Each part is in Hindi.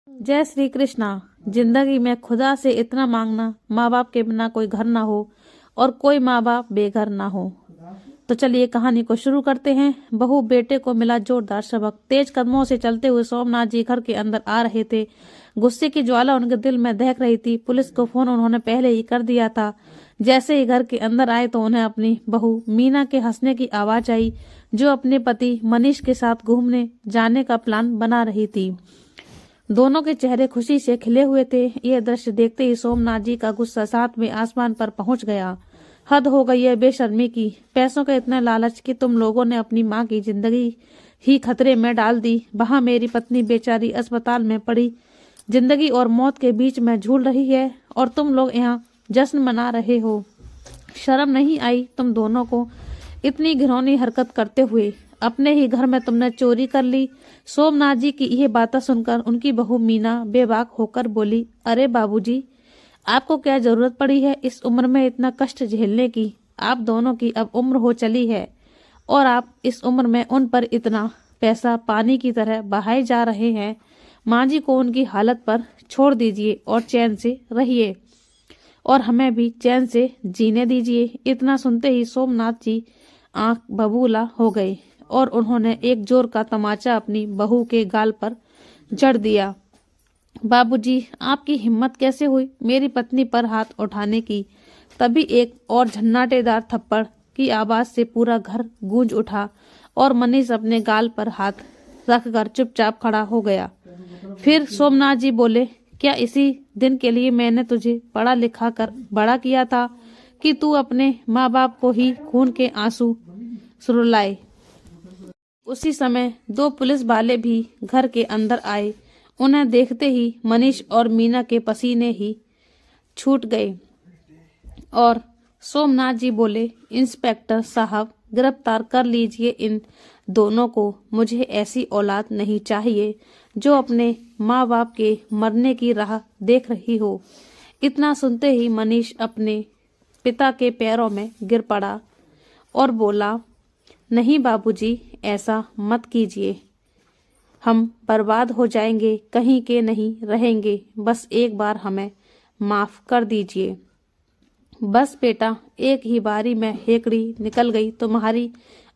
जय श्री कृष्णा। जिंदगी में खुदा से इतना मांगना, माँ बाप के बिना कोई घर ना हो और कोई माँ बाप बेघर ना हो। तो चलिए कहानी को शुरू करते हैं। बहू बेटे को मिला जोरदार सबक। तेज कदमों से चलते हुए सोमनाथ जी घर के अंदर आ रहे थे। गुस्से की ज्वाला उनके दिल में दहक रही थी। पुलिस को फोन उन्होंने पहले ही कर दिया था। जैसे ही घर के अंदर आए तो उन्हें अपनी बहू मीना के हंसने की आवाज आई, जो अपने पति मनीष के साथ घूमने जाने का प्लान बना रही थी। दोनों के चेहरे खुशी से खिले हुए थे। यह दृश्य देखते ही सोमनाथ जी का गुस्सा साथ में आसमान पर पहुंच गया। हद हो गई है बेशर्मी की। पैसों के इतने लालच कि तुम लोगों ने अपनी माँ की जिंदगी ही खतरे में डाल दी। वहां मेरी पत्नी बेचारी अस्पताल में पड़ी, जिंदगी और मौत के बीच में झूल रही है, और तुम लोग यहाँ जश्न मना रहे हो। शर्म नहीं आई तुम दोनों को इतनी घिनौनी हरकत करते हुए? अपने ही घर में तुमने चोरी कर ली। सोमनाथ जी की यह बातें सुनकर उनकी बहू मीना बेबाक होकर बोली, अरे बाबूजी, आपको क्या जरूरत पड़ी है इस उम्र में इतना कष्ट झेलने की? आप दोनों की अब उम्र हो चली है और आप इस उम्र में उन पर इतना पैसा पानी की तरह बहाए जा रहे हैं। माँ जी को उनकी हालत पर छोड़ दीजिए और चैन से रहिए, और हमें भी चैन से जीने दीजिए। इतना सुनते ही सोमनाथ जी आंख बबूला हो गए और उन्होंने एक जोर का तमाचा अपनी बहू के गाल पर जड़ दिया। बाबूजी, आपकी हिम्मत कैसे हुई मेरी पत्नी पर हाथ उठाने की? तभी एक और झन्नाटेदार थप्पड़ की आवाज से पूरा घर गूंज उठा और मनीष अपने गाल पर हाथ रखकर चुपचाप खड़ा हो गया। फिर सोमनाथ जी बोले, क्या इसी दिन के लिए मैंने तुझे पढ़ा लिखा कर बड़ा किया था कि तू अपने माँ बाप को ही खून के आंसू सुरुलाए? उसी समय दो पुलिस वाले भी घर के अंदर आए। उन्हें देखते ही मनीष और मीना के पसीने ही छूट गए और सोमनाथ जी बोले, इंस्पेक्टर साहब, गिरफ्तार कर लीजिए इन दोनों को। मुझे ऐसी औलाद नहीं चाहिए जो अपने माँ बाप के मरने की राह देख रही हो। इतना सुनते ही मनीष अपने पिता के पैरों में गिर पड़ा और बोला, नहीं बाबूजी, ऐसा मत कीजिए। हम बर्बाद हो जाएंगे, कहीं के नहीं रहेंगे। बस एक बार हमें माफ कर दीजिए। बस बेटा, एक ही बारी में हेकड़ी निकल गई तुम्हारी।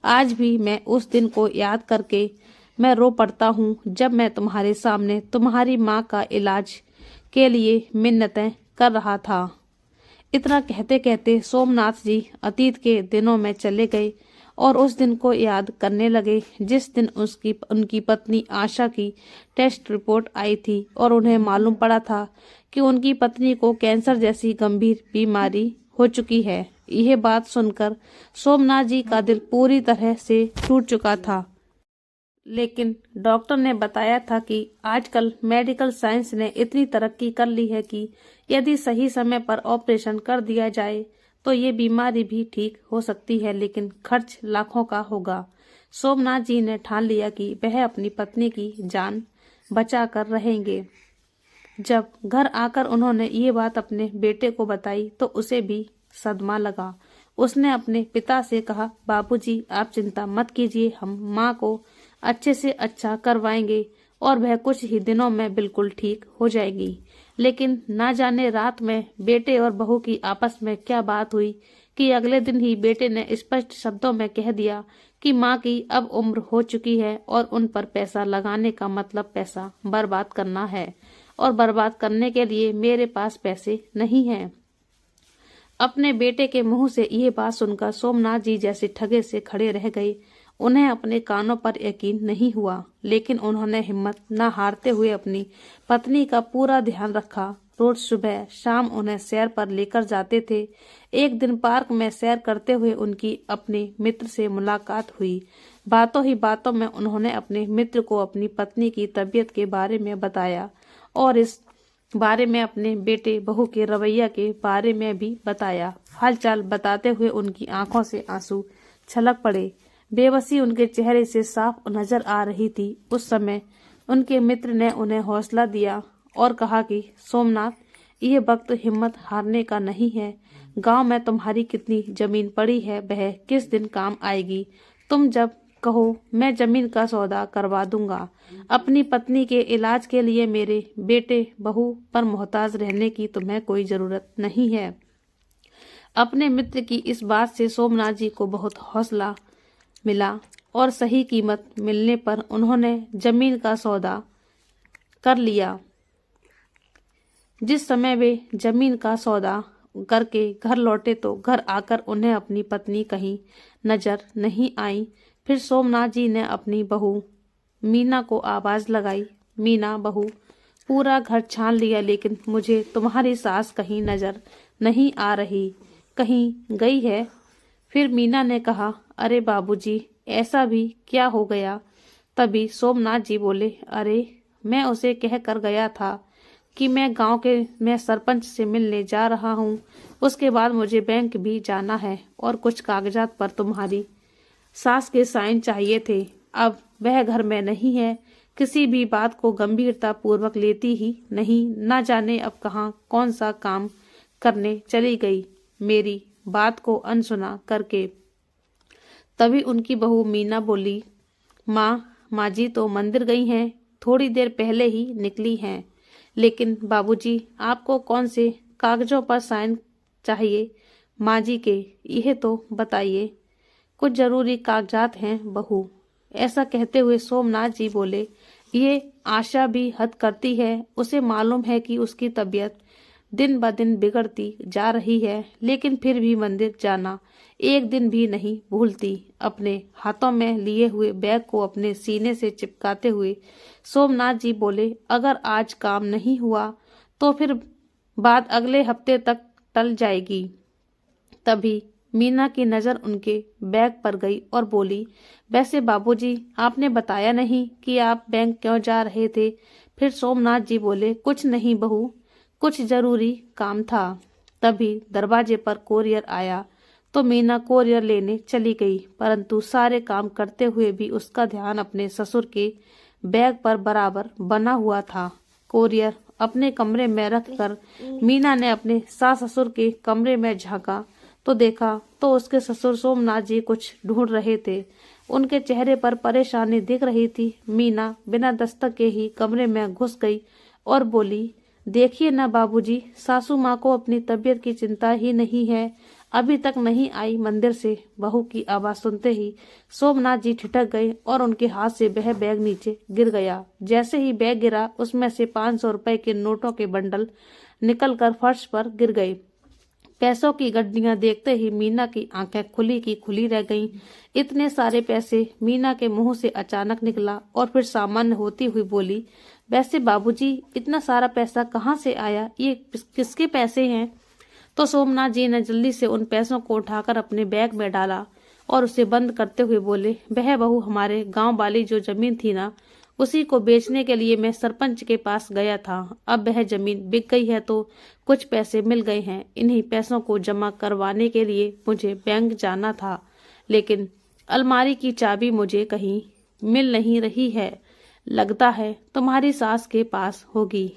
आज भी मैं उस दिन को याद करके मैं रो पड़ता हूँ जब मैं तुम्हारे सामने तुम्हारी माँ का इलाज के लिए मिन्नतें कर रहा था। इतना कहते कहते सोमनाथ जी अतीत के दिनों में चले गए और उस दिन को याद करने लगे जिस दिन उनकी पत्नी आशा की टेस्ट रिपोर्ट आई थी और उन्हें मालूम पड़ा था कि उनकी पत्नी को कैंसर जैसी गंभीर बीमारी हो चुकी है। यह बात सुनकर सोमनाथ जी का दिल पूरी तरह से टूट चुका था, लेकिन डॉक्टर ने बताया था कि आजकल मेडिकल साइंस ने इतनी तरक्की कर ली है कि यदि सही समय पर ऑपरेशन कर दिया जाए तो ये बीमारी भी ठीक हो सकती है, लेकिन खर्च लाखों का होगा। सोमनाथ जी ने ठान लिया कि वह अपनी पत्नी की जान बचा कर रहेंगे। जब घर आकर उन्होंने ये बात अपने बेटे को बताई तो उसे भी सदमा लगा। उसने अपने पिता से कहा, बाबूजी, आप चिंता मत कीजिए, हम माँ को अच्छे से अच्छा करवाएंगे और वह कुछ ही दिनों में बिल्कुल ठीक हो जाएगी। लेकिन ना जाने रात में बेटे और बहू की आपस में क्या बात हुई कि अगले दिन ही बेटे ने स्पष्ट शब्दों में कह दिया कि माँ की अब उम्र हो चुकी है और उन पर पैसा लगाने का मतलब पैसा बर्बाद करना है, और बर्बाद करने के लिए मेरे पास पैसे नहीं हैं। अपने बेटे के मुंह से ये बात सुनकर सोमनाथ जी जैसे ठगे से खड़े रह गए। उन्हें अपने कानों पर यकीन नहीं हुआ, लेकिन उन्होंने हिम्मत न हारते हुए अपनी पत्नी का पूरा ध्यान रखा। रोज सुबह शाम उन्हें सैर पर लेकर जाते थे। एक दिन पार्क में सैर करते हुए उनकी अपने मित्र से मुलाकात हुई। बातों ही बातों में उन्होंने अपने मित्र को अपनी पत्नी की तबीयत के बारे में बताया और इस बारे में अपने बेटे बहू के रवैया के बारे में भी बताया। हालचाल बताते हुए उनकी आंखों से आंसू छलक पड़े। बेबसी उनके चेहरे से साफ नजर आ रही थी। उस समय उनके मित्र ने उन्हें हौसला दिया और कहा कि सोमनाथ, यह वक्त हिम्मत हारने का नहीं है। गांव में तुम्हारी कितनी जमीन पड़ी है, वह किस दिन काम आएगी। तुम जब कहो मैं जमीन का सौदा करवा दूंगा। अपनी पत्नी के इलाज के लिए मेरे बेटे बहू पर मोहताज रहने की तुम्हें कोई जरूरत नहीं है। अपने मित्र की इस बात से सोमनाथ जी को बहुत हौसला मिला और सही कीमत मिलने पर उन्होंने जमीन का सौदा कर लिया। जिस समय वे जमीन का सौदा करके घर लौटे तो घर आकर उन्हें अपनी पत्नी कहीं नजर नहीं आई। फिर सोमनाथ जी ने अपनी बहू मीना को आवाज लगाई, मीना बहू, पूरा घर छान लिया लेकिन मुझे तुम्हारी सास कहीं नजर नहीं आ रही, कहीं गई है। फिर मीना ने कहा, अरे बाबूजी ऐसा भी क्या हो गया। तभी सोमनाथ जी बोले, अरे मैं उसे कह कर गया था कि मैं गांव के मैं सरपंच से मिलने जा रहा हूँ, उसके बाद मुझे बैंक भी जाना है और कुछ कागजात पर तुम्हारी सास के साइन चाहिए थे। अब वह घर में नहीं है, किसी भी बात को गंभीरता पूर्वक लेती ही नहीं, ना जाने अब कहाँ कौन सा काम करने चली गई। मेरी बात को अनसुना करके तभी उनकी बहू मीना बोली, माँ जी तो मंदिर गई हैं, थोड़ी देर पहले ही निकली हैं। लेकिन बाबूजी आपको कौन से कागजों पर साइन चाहिए माँ जी के, यह तो बताइए। कुछ जरूरी कागजात हैं बहू। ऐसा कहते हुए सोमनाथ जी बोले, ये आशा भी हद करती है, उसे मालूम है कि उसकी तबीयत दिन ब दिन बिगड़ती जा रही है, लेकिन फिर भी मंदिर जाना एक दिन भी नहीं भूलती। अपने हाथों में लिए हुए बैग को अपने सीने से चिपकाते हुए सोमनाथ जी बोले, अगर आज काम नहीं हुआ तो फिर बात अगले हफ्ते तक टल जाएगी। तभी मीना की नजर उनके बैग पर गई और बोली, वैसे बाबूजी आपने बताया नहीं कि आप बैंक क्यों जा रहे थे। फिर सोमनाथ जी बोले, कुछ नहीं बहू, कुछ जरूरी काम था। तभी दरवाजे पर कोरियर आया तो मीना कोरियर लेने चली गई, परंतु सारे काम करते हुए भी उसका ध्यान अपने ससुर के बैग पर बराबर बना हुआ था। कोरियर अपने कमरे में रखकर मीना ने अपने सास ससुर के कमरे में झांका तो देखा तो उसके ससुर सोमनाथ जी कुछ ढूंढ रहे थे। उनके चेहरे पर परेशानी दिख रही थी। मीना बिना दस्तक के ही कमरे में घुस गई और बोली, देखिए ना बाबूजी, सासू माँ को अपनी तबीयत की चिंता ही नहीं है, अभी तक नहीं आई मंदिर से। बहू की आवाज सुनते ही सोमनाथ जी ठिठक गए और उनके हाथ से वह बैग नीचे गिर गया। जैसे ही बैग गिरा उसमें से 500 रुपए के नोटों के बंडल निकलकर फर्श पर गिर गए। पैसों की गड्डियां देखते ही मीना की आंखें खुली की खुली रह गईं। इतने सारे पैसे मीना के मुंह से अचानक निकला और फिर सामान्य होती हुई बोली, वैसे बाबूजी इतना सारा पैसा कहाँ से आया, ये किसके पैसे हैं। तो सोमनाथ जी ने जल्दी से उन पैसों को उठाकर अपने बैग में डाला और उसे बंद करते हुए बोले, वह बहू हमारे गांव वाली जो जमीन थी ना, उसी को बेचने के लिए मैं सरपंच के पास गया था। अब वह जमीन बिक गई है तो कुछ पैसे मिल गए हैं। इन्हीं पैसों को जमा करवाने के लिए मुझे बैंक जाना था, लेकिन अलमारी की चाबी मुझे कहीं मिल नहीं रही है। लगता है तुम्हारी सास के पास होगी।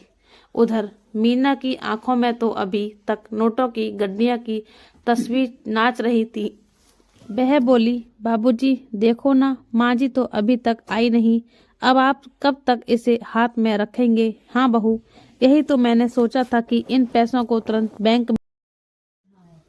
उधर मीना की आंखों में तो अभी तक नोटों की गड्डियां की तस्वीर नाच रही थी। वह बोली, बाबूजी देखो ना, माँ जी तो अभी तक आई नहीं, अब आप कब तक इसे हाथ में रखेंगे। हाँ बहू, यही तो मैंने सोचा था कि इन पैसों को तुरंत बैंक में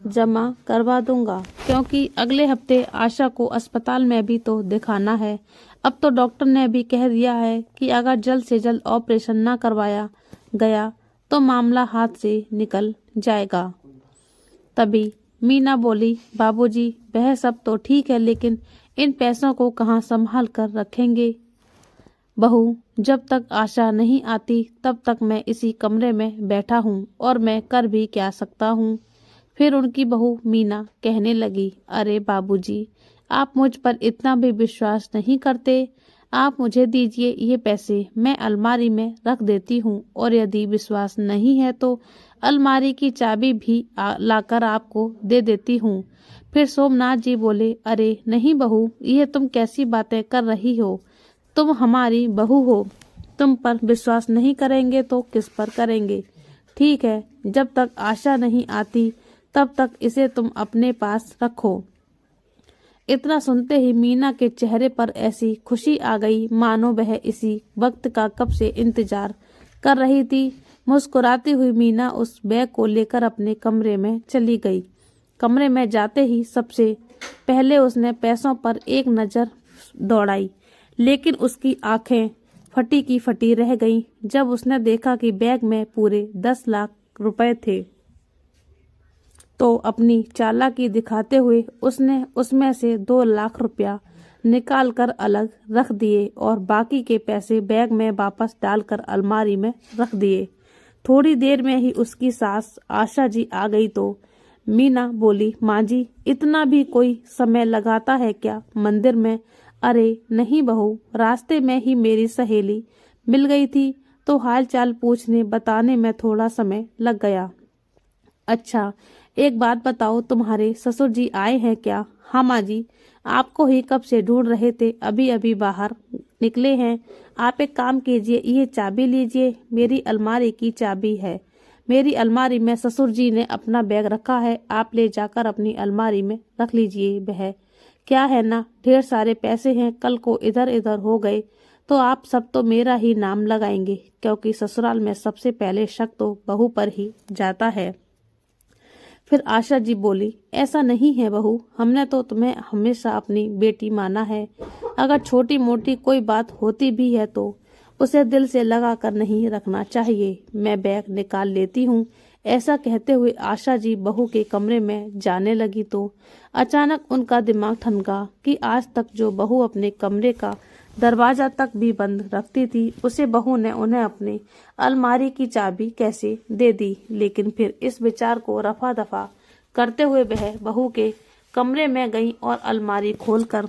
जमा करवा दूंगा, क्योंकि अगले हफ्ते आशा को अस्पताल में भी तो दिखाना है। अब तो डॉक्टर ने भी कह दिया है कि अगर जल्द से जल्द ऑपरेशन ना करवाया गया तो मामला हाथ से निकल जाएगा। तभी मीना बोली, बाबूजी वह सब तो ठीक है, लेकिन इन पैसों को कहाँ संभाल कर रखेंगे। बहू, जब तक आशा नहीं आती तब तक मैं इसी कमरे में बैठा हूँ और मैं कर भी क्या सकता हूँ। फिर उनकी बहू मीना कहने लगी, अरे बाबूजी आप मुझ पर इतना भी विश्वास नहीं करते। आप मुझे दीजिए ये पैसे, मैं अलमारी में रख देती हूँ, और यदि विश्वास नहीं है तो अलमारी की चाबी भी लाकर आपको दे देती हूँ। फिर सोमनाथ जी बोले, अरे नहीं बहू, ये तुम कैसी बातें कर रही हो। तुम हमारी बहू हो, तुम पर विश्वास नहीं करेंगे तो किस पर करेंगे। ठीक है, जब तक आशा नहीं आती तब तक इसे तुम अपने पास रखो। इतना सुनते ही मीना के चेहरे पर ऐसी खुशी आ गई मानो वह इसी वक्त का कब से इंतजार कर रही थी। मुस्कुराती हुई मीना उस बैग को लेकर अपने कमरे में चली गई। कमरे में जाते ही सबसे पहले उसने पैसों पर एक नज़र दौड़ाई, लेकिन उसकी आंखें फटी की फटी रह गईं जब उसने देखा कि बैग में पूरे 10 लाख रुपए थे। तो अपनी चालाकी दिखाते हुए उसने उसमें से 2 लाख रुपया निकाल कर अलग रख दिए और बाकी के पैसे बैग में वापस डालकर अलमारी में रख दिए। थोड़ी देर में ही उसकी सास आशा जी आ गई तो मीना बोली, माँ जी, इतना भी कोई समय लगाता है क्या मंदिर में? अरे नहीं बहू, रास्ते में ही मेरी सहेली मिल गई थी तो हालचाल पूछने बताने में थोड़ा समय लग गया। अच्छा, एक बात बताओ, तुम्हारे ससुर जी आए हैं क्या? हाँ माँ जी, आपको ही कब से ढूंढ रहे थे, अभी अभी बाहर निकले हैं। आप एक काम कीजिए, ये चाबी लीजिए, मेरी अलमारी की चाबी है। मेरी अलमारी में ससुर जी ने अपना बैग रखा है, आप ले जाकर अपनी अलमारी में रख लीजिए। वह क्या है ना, ढेर सारे पैसे हैं, कल को इधर इधर हो गए तो आप सब तो मेरा ही नाम लगाएंगे, क्योंकि ससुराल में सबसे पहले शक तो बहू पर ही जाता है। फिर आशा जी बोली, ऐसा नहीं है बहू, हमने तो तुम्हें हमेशा अपनी बेटी माना है। अगर छोटी मोटी कोई बात होती भी है तो उसे दिल से लगा कर नहीं रखना चाहिए। मैं बैग निकाल लेती हूँ। ऐसा कहते हुए आशा जी बहू के कमरे में जाने लगी तो अचानक उनका दिमाग ठनका कि आज तक जो बहू अपने कमरे का दरवाजा तक भी बंद रखती थी, उसे बहू ने उन्हें अपनी अलमारी की चाबी कैसे दे दी। लेकिन फिर इस विचार को रफा दफा करते हुए वह बहू के कमरे में गई और अलमारी खोलकर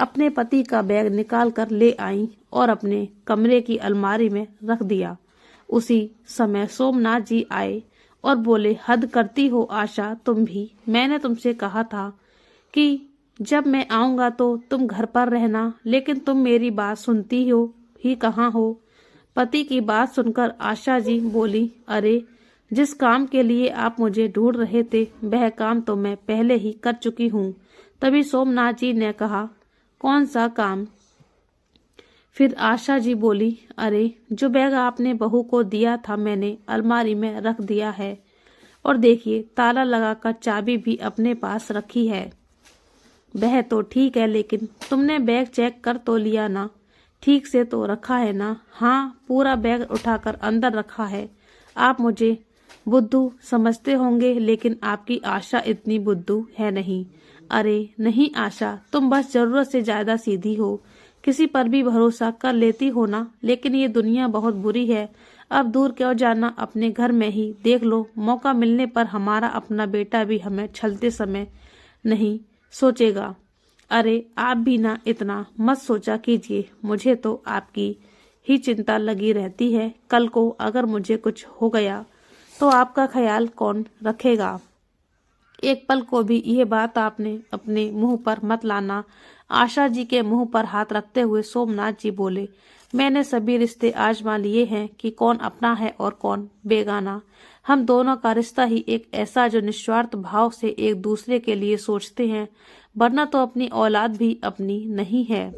अपने पति का बैग निकाल कर ले आई और अपने कमरे की अलमारी में रख दिया। उसी समय सोमनाथ जी आए और बोले, हद करती हो आशा, तुम भी। मैंने तुमसे कहा था कि जब मैं आऊंगा तो तुम घर पर रहना, लेकिन तुम मेरी बात सुनती हो ही कहाँ हो। पति की बात सुनकर आशा जी बोली, अरे जिस काम के लिए आप मुझे ढूंढ रहे थे वह काम तो मैं पहले ही कर चुकी हूँ। तभी सोमनाथ जी ने कहा, कौन सा काम? फिर आशा जी बोली, अरे जो बैग आपने बहू को दिया था मैंने अलमारी में रख दिया है, और देखिए ताला लगाकर चाबी भी अपने पास रखी है। वह तो ठीक है, लेकिन तुमने बैग चेक कर तो लिया ना? ठीक से तो रखा है ना? हाँ, पूरा बैग उठाकर अंदर रखा है। आप मुझे बुद्धू समझते होंगे, लेकिन आपकी आशा इतनी बुद्धू है नहीं। अरे नहीं आशा, तुम बस जरूरत से ज्यादा सीधी हो, किसी पर भी भरोसा कर लेती हो ना। लेकिन ये दुनिया बहुत बुरी है, अब दूर क्यों जाना, अपने घर में ही देख लो। मौका मिलने पर हमारा अपना बेटा भी हमें छलते समय नहीं सोचेगा। अरे आप भी ना इतना मत सोचा कीजिए, मुझे तो आपकी ही चिंता लगी रहती है। कल को अगर मुझे कुछ हो गया तो आपका ख्याल कौन रखेगा? एक पल को भी ये बात आपने अपने मुंह पर मत लाना। आशा जी के मुंह पर हाथ रखते हुए सोमनाथ जी बोले, मैंने सभी रिश्ते आजमा लिए हैं कि कौन अपना है और कौन बेगाना। हम दोनों का रिश्ता ही एक ऐसा जो निस्वार्थ भाव से एक दूसरे के लिए सोचते हैं, वरना तो अपनी औलाद भी अपनी नहीं है।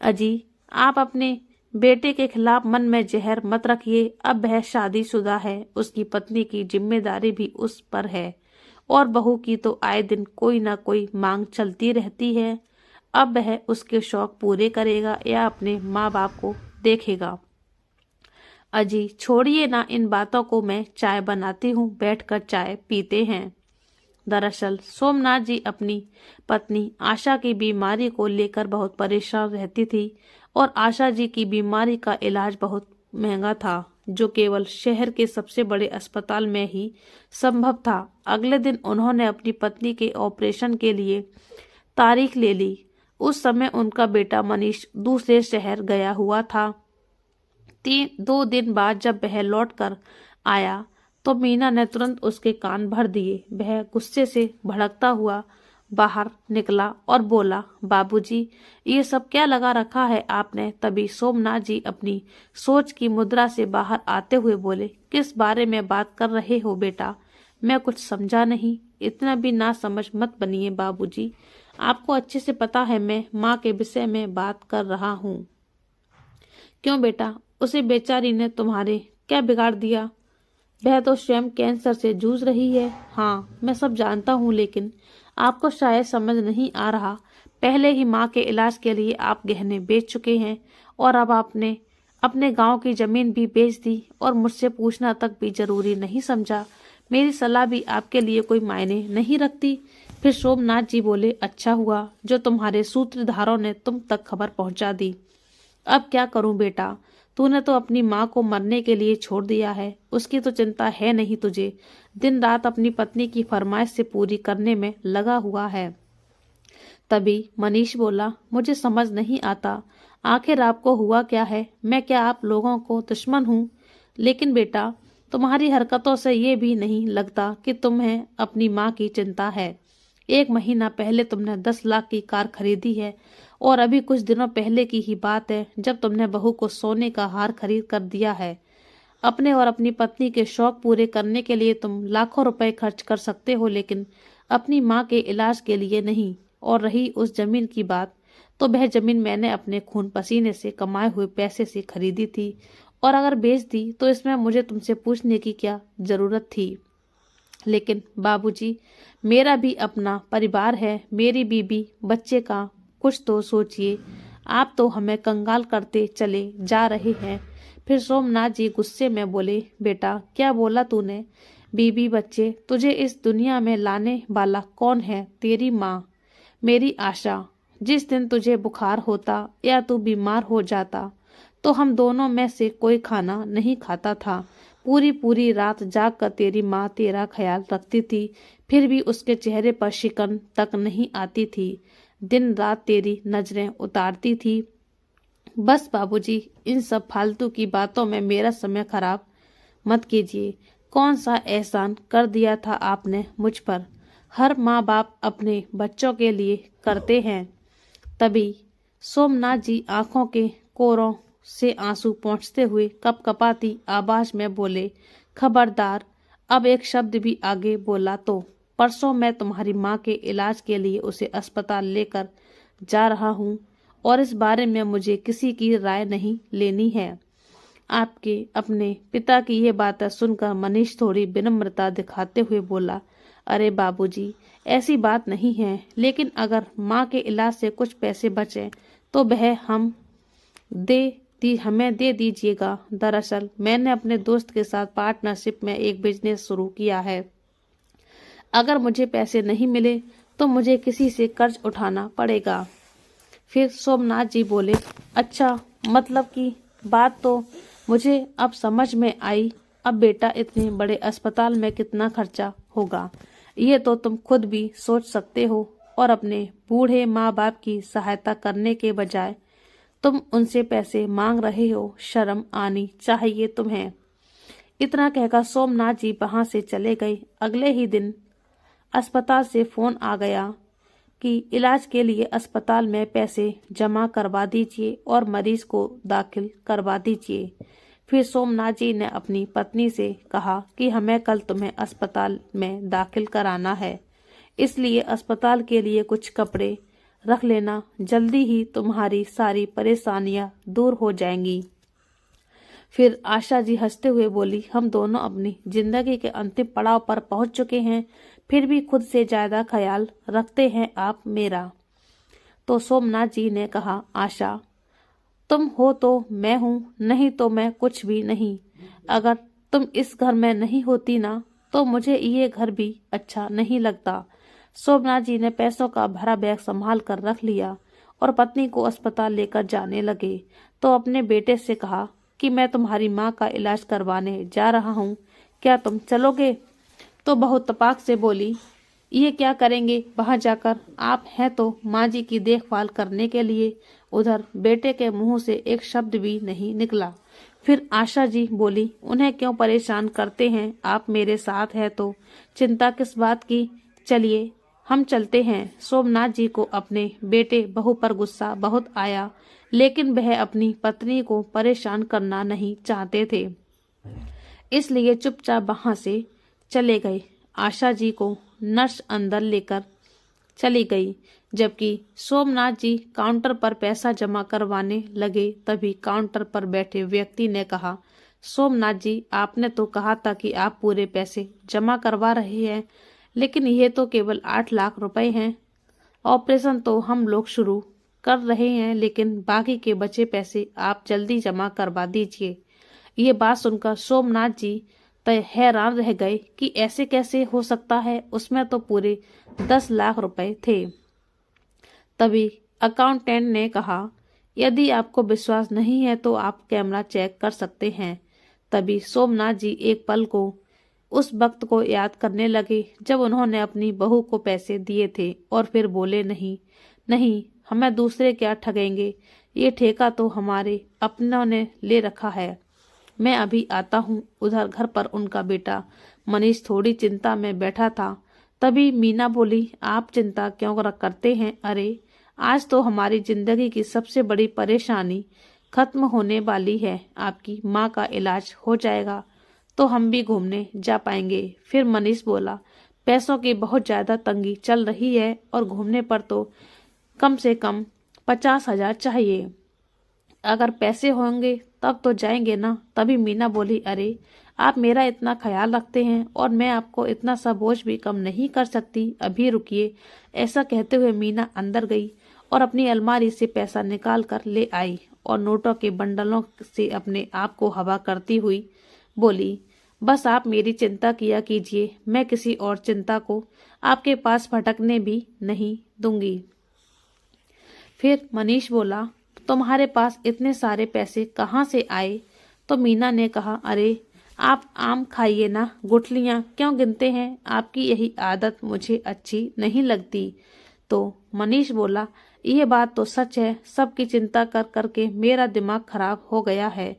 अजी, आप अपने बेटे के खिलाफ मन में जहर मत रखिए। अब वह शादीशुदा है, उसकी पत्नी की जिम्मेदारी भी उस पर है, और बहू की तो आए दिन कोई ना कोई मांग चलती रहती है। अब वह उसके शौक पूरे करेगा या अपने माँ बाप को देखेगा। अजी छोड़िए ना इन बातों को, मैं चाय बनाती हूँ, बैठकर चाय पीते हैं। दरअसल सोमनाथ जी अपनी पत्नी आशा की बीमारी को लेकर बहुत परेशान रहती थी, और आशा जी की बीमारी का इलाज बहुत महंगा था, जो केवल शहर के सबसे बड़े अस्पताल में ही संभव था। अगले दिन उन्होंने अपनी पत्नी के ऑपरेशन के लिए तारीख ले ली। उस समय उनका बेटा मनीष दूसरे शहर गया हुआ था। 2 दिन बाद जब वह लौट कर आया तो मीना ने तुरंत उसके कान भर दिए। वह गुस्से से भड़कता हुआ बाहर निकला और बोला, बाबूजी, ये सब क्या लगा रखा है आपने? तभी सोमनाथ जी अपनी सोच की मुद्रा से बाहर आते हुए बोले, किस बारे में बात कर रहे हो बेटा? मैं कुछ समझा नहीं। इतना भी ना समझ मत बनिए बाबूजी, आपको अच्छे से पता है मैं माँ के विषय में बात कर रहा हूँ। क्यों बेटा, उसे बेचारी ने तुम्हारे क्या बिगाड़ दिया? वह तो स्वयं कैंसर से जूझ रही है। हाँ, मैं सब जानता हूँ, लेकिन आपको शायद समझ नहीं आ रहा। पहले ही माँ के इलाज के लिए आप गहने बेच चुके हैं और अब आपने अपने गांव की जमीन भी बेच दी और मुझसे पूछना तक भी जरूरी नहीं समझा। मेरी सलाह भी आपके लिए कोई मायने नहीं रखती। फिर सोमनाथ जी बोले, अच्छा हुआ जो तुम्हारे सूत्रधारों ने तुम तक खबर पहुंचा दी। अब क्या करूं बेटा, तूने तो अपनी माँ को मरने के लिए छोड़ दिया है, उसकी तो चिंता है नहीं तुझे। दिन रात अपनी पत्नी की फरमाइश से पूरी करने में लगा हुआ है। तभी मनीष बोला, मुझे समझ नहीं आता, आखिर आपको हुआ क्या है? मैं क्या आप लोगों को दुश्मन हूँ? लेकिन बेटा, तुम्हारी हरकतों से ये भी नहीं लगता कि तुम्हें अपनी माँ की चिंता है। 1 महीना पहले तुमने 10 लाख की कार खरीदी है और अभी कुछ दिनों पहले की ही बात है जब तुमने बहू को सोने का हार खरीद कर दिया है। अपने और अपनी पत्नी के शौक पूरे करने के लिए तुम लाखों रुपए खर्च कर सकते हो, लेकिन अपनी माँ के इलाज के लिए नहीं। और रही उस जमीन की बात, तो वह जमीन मैंने अपने खून पसीने से कमाए हुए पैसे से खरीदी थी, और अगर बेच दी तो इसमें मुझे तुमसे पूछने की क्या जरूरत थी? लेकिन बाबूजी, मेरा भी अपना परिवार है, मेरी बीबी बच्चे का कुछ तो सोचिए। आप तो हमें कंगाल करते चले जा रहे हैं। फिर सोमनाथ जी गुस्से में बोले, बेटा क्या बोला तूने? बीबी बच्चे तुझे इस दुनिया में लाने वाला कौन है? तेरी माँ, मेरी आशा। जिस दिन तुझे बुखार होता या तू बीमार हो जाता तो हम दोनों में से कोई खाना नहीं खाता था। पूरी पूरी रात जाग कर तेरी माँ तेरा ख्याल रखती थी, फिर भी उसके चेहरे पर शिकन तक नहीं आती थी। दिन रात तेरी नजरें उतारती थी। बस बाबूजी, इन सब फालतू की बातों में मेरा समय खराब मत कीजिए। कौन सा एहसान कर दिया था आपने मुझ पर? हर माँ बाप अपने बच्चों के लिए करते हैं। तभी सोमनाथ जी आंखों के कोरों से आंसू पोंछते हुए कपकपाती आवाज में बोले, खबरदार अब एक शब्द भी आगे बोला तो परसों मैं तुम्हारी माँ के इलाज के लिए उसे अस्पताल लेकर जा रहा हूँ और इस बारे में मुझे किसी की राय नहीं लेनी है। आपके अपने पिता की ये बातें सुनकर मनीष थोड़ी विनम्रता दिखाते हुए बोला, अरे बाबूजी, ऐसी बात नहीं है, लेकिन अगर माँ के इलाज से कुछ पैसे बचे तो वह हमें दे दीजिएगा। दरअसल मैंने अपने दोस्त के साथ पार्टनरशिप में एक बिजनेस शुरू किया है। अगर मुझे पैसे नहीं मिले तो मुझे किसी से कर्ज उठाना पड़ेगा। फिर सोमनाथ जी बोले, अच्छा, मतलब की बात तो मुझे अब समझ में आई। अब बेटा, इतने बड़े अस्पताल में कितना खर्चा होगा ये तो तुम खुद भी सोच सकते हो, और अपने बूढ़े माँ बाप की सहायता करने के बजाय तुम उनसे पैसे मांग रहे हो। शर्म आनी चाहिए तुम्हें। इतना कहकर सोमनाथ जी वहां से चले गए। अगले ही दिन अस्पताल से फोन आ गया कि इलाज के लिए अस्पताल में पैसे जमा करवा दीजिए और मरीज को दाखिल करवा दीजिए। फिर सोमनाथ जी ने अपनी पत्नी से कहा कि हमें कल तुम्हें अस्पताल में दाखिल कराना है, इसलिए अस्पताल के लिए कुछ कपड़े रख लेना। जल्दी ही तुम्हारी सारी परेशानियां दूर हो जाएंगी। फिर आशा जी हंसते हुए बोली, हम दोनों अपनी जिंदगी के अंतिम पड़ाव पर पहुंच चुके हैं, फिर भी खुद से ज्यादा ख्याल रखते हैं आप मेरा। तो सोमनाथ जी ने कहा, आशा, तुम हो तो मैं हूँ, नहीं तो मैं कुछ भी नहीं। अगर तुम इस घर में नहीं होती ना तो मुझे ये घर भी अच्छा नहीं लगता। सोमनाथ जी ने पैसों का भरा बैग संभाल कर रख लिया और पत्नी को अस्पताल लेकर जाने लगे। तो अपने बेटे से कहा कि मैं तुम्हारी माँ का इलाज करवाने जा रहा हूँ, क्या तुम चलोगे? तो बहू तपाक से बोली, ये क्या करेंगे वहां जाकर? आप हैं तो माँ जी की देखभाल करने के लिए। उधर बेटे के मुंह से एक शब्द भी नहीं निकला। फिर आशा जी बोली, उन्हें क्यों परेशान करते हैं? आप मेरे साथ है तो चिंता किस बात की? चलिए हम चलते हैं। सोमनाथ जी को अपने बेटे बहू पर गुस्सा बहुत आया, लेकिन वह अपनी पत्नी को परेशान करना नहीं चाहते थे, इसलिए चुपचाप वहां से चले गए। आशा जी को नर्स अंदर लेकर चली गई। जबकि सोमनाथ जी काउंटर पर पैसा जमा करवाने लगे तभी काउंटर पर बैठे व्यक्ति ने कहा, सोमनाथ जी, आपने तो कहा था कि आप पूरे पैसे जमा करवा रहे हैं, लेकिन ये तो केवल 8 लाख रुपए हैं। ऑपरेशन तो हम लोग शुरू कर रहे हैं, लेकिन बाकी के बचे पैसे आप जल्दी जमा करवा दीजिए। ये बात सुनकर सोमनाथ जी हैरान रह गए कि ऐसे कैसे हो सकता है, उसमें तो पूरे 10 लाख रुपए थे। तभी अकाउंटेंट ने कहा, यदि आपको विश्वास नहीं है तो आप कैमरा चेक कर सकते हैं। तभी सोमनाथ जी एक पल को उस वक्त को याद करने लगे जब उन्होंने अपनी बहू को पैसे दिए थे और फिर बोले, नहीं नहीं, हमें दूसरे क्या ठगेंगे, ये ठेका तो हमारे अपनों ने ले रखा है। मैं अभी आता हूँ। उधर घर पर उनका बेटा मनीष थोड़ी चिंता में बैठा था। तभी मीना बोली, आप चिंता क्यों करते हैं? अरे, आज तो हमारी जिंदगी की सबसे बड़ी परेशानी खत्म होने वाली है। आपकी माँ का इलाज हो जाएगा तो हम भी घूमने जा पाएंगे। फिर मनीष बोला, पैसों की बहुत ज्यादा तंगी चल रही है और घूमने पर तो कम से कम 50,000 चाहिए। अगर पैसे होंगे तब तो जाएंगे ना। तभी मीना बोली, अरे, आप मेरा इतना ख्याल रखते हैं और मैं आपको इतना सा बोझ भी कम नहीं कर सकती। अभी रुकिए। ऐसा कहते हुए मीना अंदर गई और अपनी अलमारी से पैसा निकाल कर ले आई और नोटों के बंडलों से अपने आप को हवा करती हुई बोली, बस आप मेरी चिंता किया कीजिए, मैं किसी और चिंता को आपके पास भटकने भी नहीं दूंगी। फिर मनीष बोला, तुम्हारे पास इतने सारे पैसे कहाँ से आए? तो मीना ने कहा, अरे, आप आम खाइए ना, गुठलियां क्यों गिनते हैं? आपकी यही आदत मुझे अच्छी नहीं लगती। तो मनीष बोला, यह बात तो सच है, सबकी चिंता कर करके मेरा दिमाग खराब हो गया है।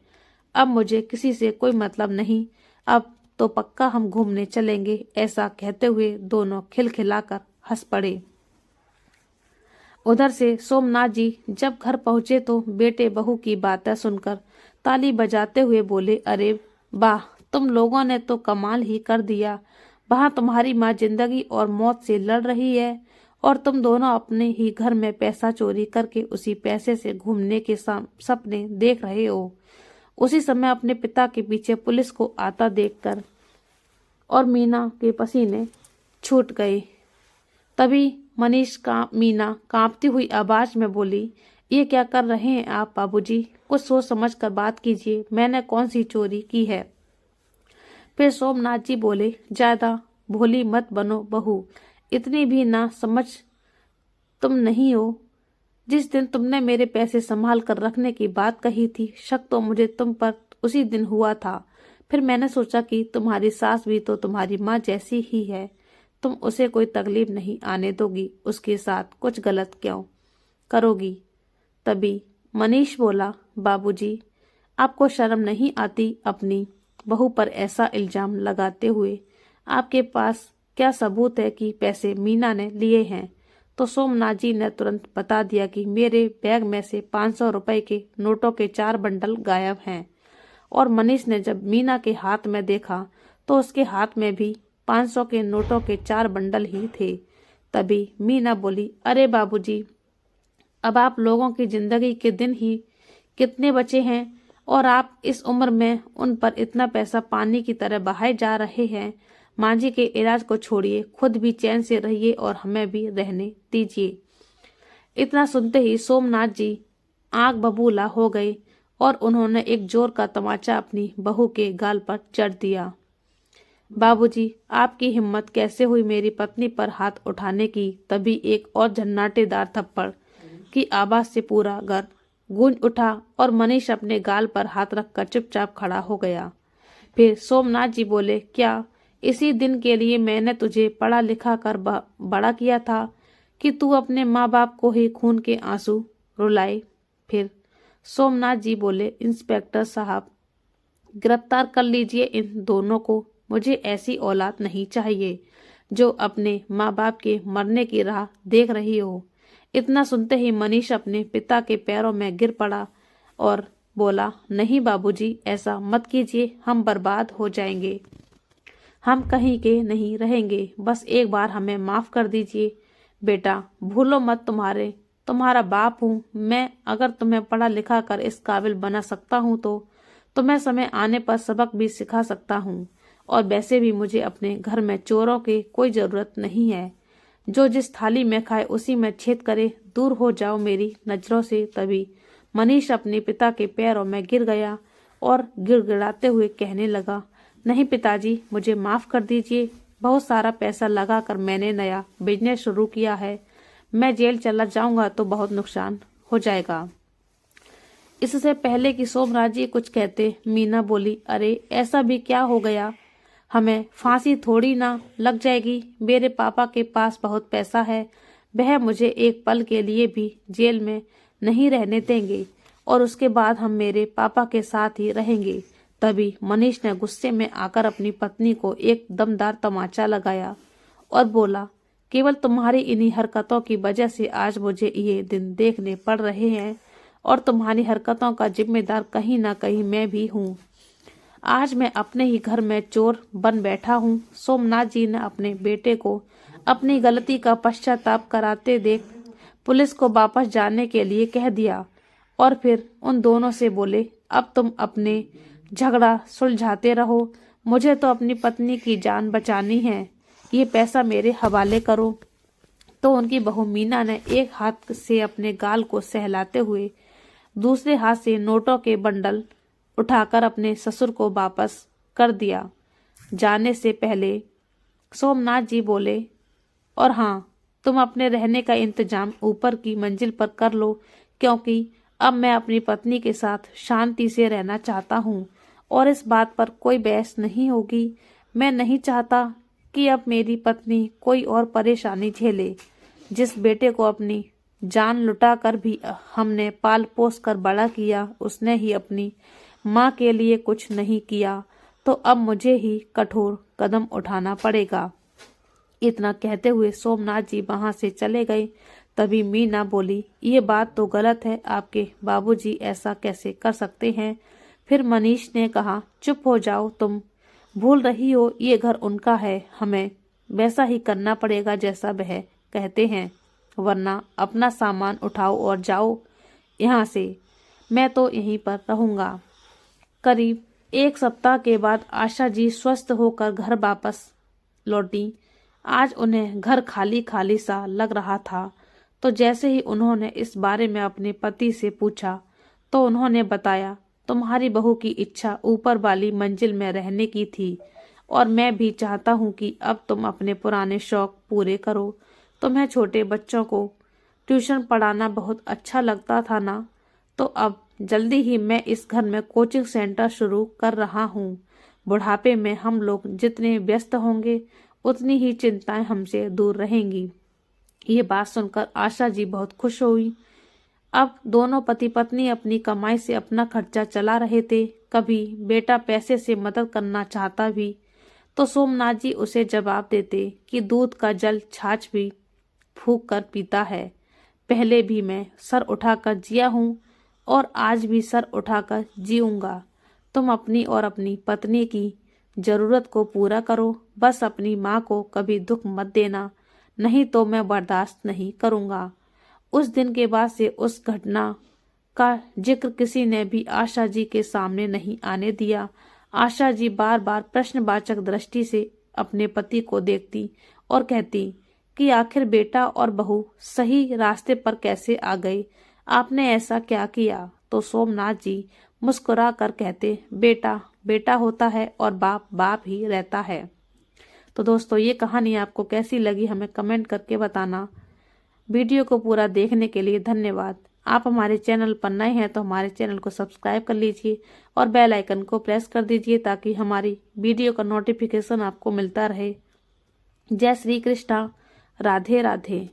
अब मुझे किसी से कोई मतलब नहीं, अब तो पक्का हम घूमने चलेंगे। ऐसा कहते हुए दोनों खिलखिलाकर हंस पड़े। उधर से सोमनाथ जी जब घर पहुंचे तो बेटे बहू की बातें सुनकर ताली बजाते हुए बोले, अरे वाह, तुम लोगों ने तो कमाल ही कर दिया। वहां तुम्हारी माँ जिंदगी और मौत से लड़ रही है और तुम दोनों अपने ही घर में पैसा चोरी करके उसी पैसे से घूमने के सपने देख रहे हो। उसी समय अपने पिता के पीछे पुलिस को आता देखकर और मीना के पसीने छूट गए। तभी मनीष का मीना कांपती हुई आवाज में बोली, ये क्या कर रहे हैं आप बाबूजी? कुछ सोच समझ कर बात कीजिए, मैंने कौन सी चोरी की है? फिर सोमनाथ जी बोले, ज्यादा भोली मत बनो बहू, इतनी भी ना समझ तुम नहीं हो। जिस दिन तुमने मेरे पैसे संभाल कर रखने की बात कही थी, शक तो मुझे तुम पर उसी दिन हुआ था। फिर मैंने सोचा कि तुम्हारी सास भी तो तुम्हारी माँ जैसी ही है, तुम उसे कोई तकलीफ नहीं आने दोगी, उसके साथ कुछ गलत क्यों करोगी? तभी मनीष बोला, बाबूजी, आपको शर्म नहीं आती अपनी बहू पर ऐसा इल्जाम लगाते हुए? आपके पास क्या सबूत है कि पैसे मीना ने लिए हैं? तो सोमनाथ जी ने तुरंत बता दिया कि मेरे बैग में से 500 रुपए के नोटों के 4 बंडल गायब हैं। और मनीष ने जब मीना के हाथ में देखा तो उसके हाथ में भी 500 के नोटों के 4 बंडल ही थे। तभी मीना बोली, अरे बाबूजी, अब आप लोगों की जिंदगी के दिन ही कितने बचे हैं और आप इस उम्र में उन पर इतना पैसा पानी की तरह बहाए जा रहे हैं। माँ जी के इलाज को छोड़िए, खुद भी चैन से रहिए और हमें भी रहने दीजिए। इतना सुनते ही सोमनाथ जी आंख बबूला हो गए और उन्होंने एक जोर का तमाचा अपनी बहू के गाल पर जड़ दिया। बाबूजी, आपकी हिम्मत कैसे हुई मेरी पत्नी पर हाथ उठाने की? तभी एक और झन्नाटेदार थप्पड़ की आवाज से पूरा घर गूंज उठा और मनीष अपने गाल पर हाथ रखकर चुपचाप खड़ा हो गया। फिर सोमनाथ जी बोले, क्या इसी दिन के लिए मैंने तुझे पढ़ा लिखा कर बड़ा किया था कि तू अपने माँ बाप को ही खून के आंसू रुलाए? फिर सोमनाथ जी बोले, इंस्पेक्टर साहब, गिरफ्तार कर लीजिए इन दोनों को। मुझे ऐसी औलाद नहीं चाहिए जो अपने माँ बाप के मरने की राह देख रही हो। इतना सुनते ही मनीष अपने पिता के पैरों में गिर पड़ा और बोला, नहीं बाबूजी, ऐसा मत कीजिए, हम बर्बाद हो जाएंगे, हम कहीं के नहीं रहेंगे, बस एक बार हमें माफ कर दीजिए। बेटा भूलो मत, तुम्हारा बाप हूँ मैं। अगर तुम्हें पढ़ा लिखा कर इस काबिल बना सकता हूँ तो मैं समय आने पर सबक भी सिखा सकता हूँ। और वैसे भी मुझे अपने घर में चोरों की कोई जरूरत नहीं है। जो जिस थाली में खाए उसी में छेद करे, दूर हो जाओ मेरी नजरों से। तभी मनीष अपने पिता के पैरों में गिर गया और गिड़गिड़ाते हुए कहने लगा, नहीं पिताजी, मुझे माफ कर दीजिए। बहुत सारा पैसा लगाकर मैंने नया बिजनेस शुरू किया है। मैं जेल चला जाऊंगा तो बहुत नुकसान हो जाएगा। इससे पहले कि सोमनाथ जी कुछ कहते, मीना बोली, अरे ऐसा भी क्या हो गया, हमें फांसी थोड़ी ना लग जाएगी। मेरे पापा के पास बहुत पैसा है, वह मुझे एक पल के लिए भी जेल में नहीं रहने देंगे और उसके बाद हम मेरे पापा के साथ ही रहेंगे। तभी मनीष ने गुस्से में आकर अपनी पत्नी को एक दमदार तमाचा लगाया और बोला, केवल तुम्हारी इन्हीं हरकतों की वजह से आज मुझे ये दिन देखने पड़ रहे हैं और तुम्हारी हरकतों का जिम्मेदार कहीं ना कहीं मैं भी हूँ। आज मैं अपने ही घर में चोर बन बैठा हूँ। सोमनाथ जी ने अपने बेटे को अपनी गलती का पश्चाताप कराते देख पुलिस को वापस जाने के लिए कह दिया और फिर उन दोनों से बोले, अब तुम अपने झगड़ा सुलझाते रहो, मुझे तो अपनी पत्नी की जान बचानी है, ये पैसा मेरे हवाले करो। तो उनकी बहू मीना ने एक हाथ से अपने गाल को सहलाते हुए दूसरे हाथ से नोटों के बंडल उठाकर अपने ससुर को वापस कर दिया। जाने से पहले सोमनाथ जी बोले, और हाँ, तुम अपने रहने का इंतजाम ऊपर की मंजिल पर कर लो, क्योंकि अब मैं अपनी पत्नी के साथ शांति से रहना चाहता हूँ और इस बात पर कोई बहस नहीं होगी। मैं नहीं चाहता कि अब मेरी पत्नी कोई और परेशानी झेले। जिस बेटे को अपनी जान लुटा कर भी हमने पाल पोस कर बड़ा किया, उसने ही अपनी माँ के लिए कुछ नहीं किया, तो अब मुझे ही कठोर कदम उठाना पड़ेगा। इतना कहते हुए सोमनाथ जी वहां से चले गए। तभी मीना बोली, ये बात तो गलत है, आपके बाबूजी ऐसा कैसे कर सकते हैं। फिर मनीष ने कहा, चुप हो जाओ, तुम भूल रही हो ये घर उनका है, हमें वैसा ही करना पड़ेगा जैसा वह कहते हैं, वरना अपना सामान उठाओ और जाओ यहाँ से, मैं तो यहीं पर रहूंगा। करीब एक सप्ताह के बाद आशा जी स्वस्थ होकर घर वापस लौटी। आज उन्हें घर खाली खाली सा लग रहा था। तो जैसे ही उन्होंने इस बारे में अपने पति से पूछा तो उन्होंने बताया, तुम्हारी बहू की इच्छा ऊपर वाली मंजिल में रहने की थी और मैं भी चाहता हूँ कि अब तुम अपने पुराने शौक पूरे करो। तुम्हें छोटे बच्चों को ट्यूशन पढ़ाना बहुत अच्छा लगता था ना, तो अब जल्दी ही मैं इस घर में कोचिंग सेंटर शुरू कर रहा हूँ। बुढ़ापे में हम लोग जितने व्यस्त होंगे उतनी ही चिंताएं हमसे दूर रहेंगी। ये बात सुनकर आशा जी बहुत खुश हुई। अब दोनों पति पत्नी अपनी कमाई से अपना खर्चा चला रहे थे। कभी बेटा पैसे से मदद करना चाहता भी तो सोमनाथ जी उसे जवाब देते कि दूध का जल छाछ भी फूंक कर पीता है। पहले भी मैं सर उठाकर जिया हूँ और आज भी सर उठाकर जीऊंगा। तुम अपनी और अपनी पत्नी की जरूरत को पूरा करो, बस अपनी माँ को कभी दुख मत देना, नहीं तो मैं बर्दाश्त नहीं करूंगा। उस दिन के बाद से उस घटना का जिक्र किसी ने भी आशा जी के सामने नहीं आने दिया। आशा जी बार बार प्रश्नवाचक दृष्टि से अपने पति को देखती और कहती कि आखिर बेटा और बहू सही रास्ते पर कैसे आ गए, आपने ऐसा क्या किया। तो सोमनाथ जी मुस्कुरा कर कहते, बेटा बेटा होता है और बाप बाप ही रहता है। तो दोस्तों, ये कहानी आपको कैसी लगी हमें कमेंट करके बताना। वीडियो को पूरा देखने के लिए धन्यवाद। आप हमारे चैनल पर नए हैं तो हमारे चैनल को सब्सक्राइब कर लीजिए और बेल आइकन को प्रेस कर दीजिए ताकि हमारी वीडियो का नोटिफिकेशन आपको मिलता रहे। जय श्री कृष्णा, राधे राधे।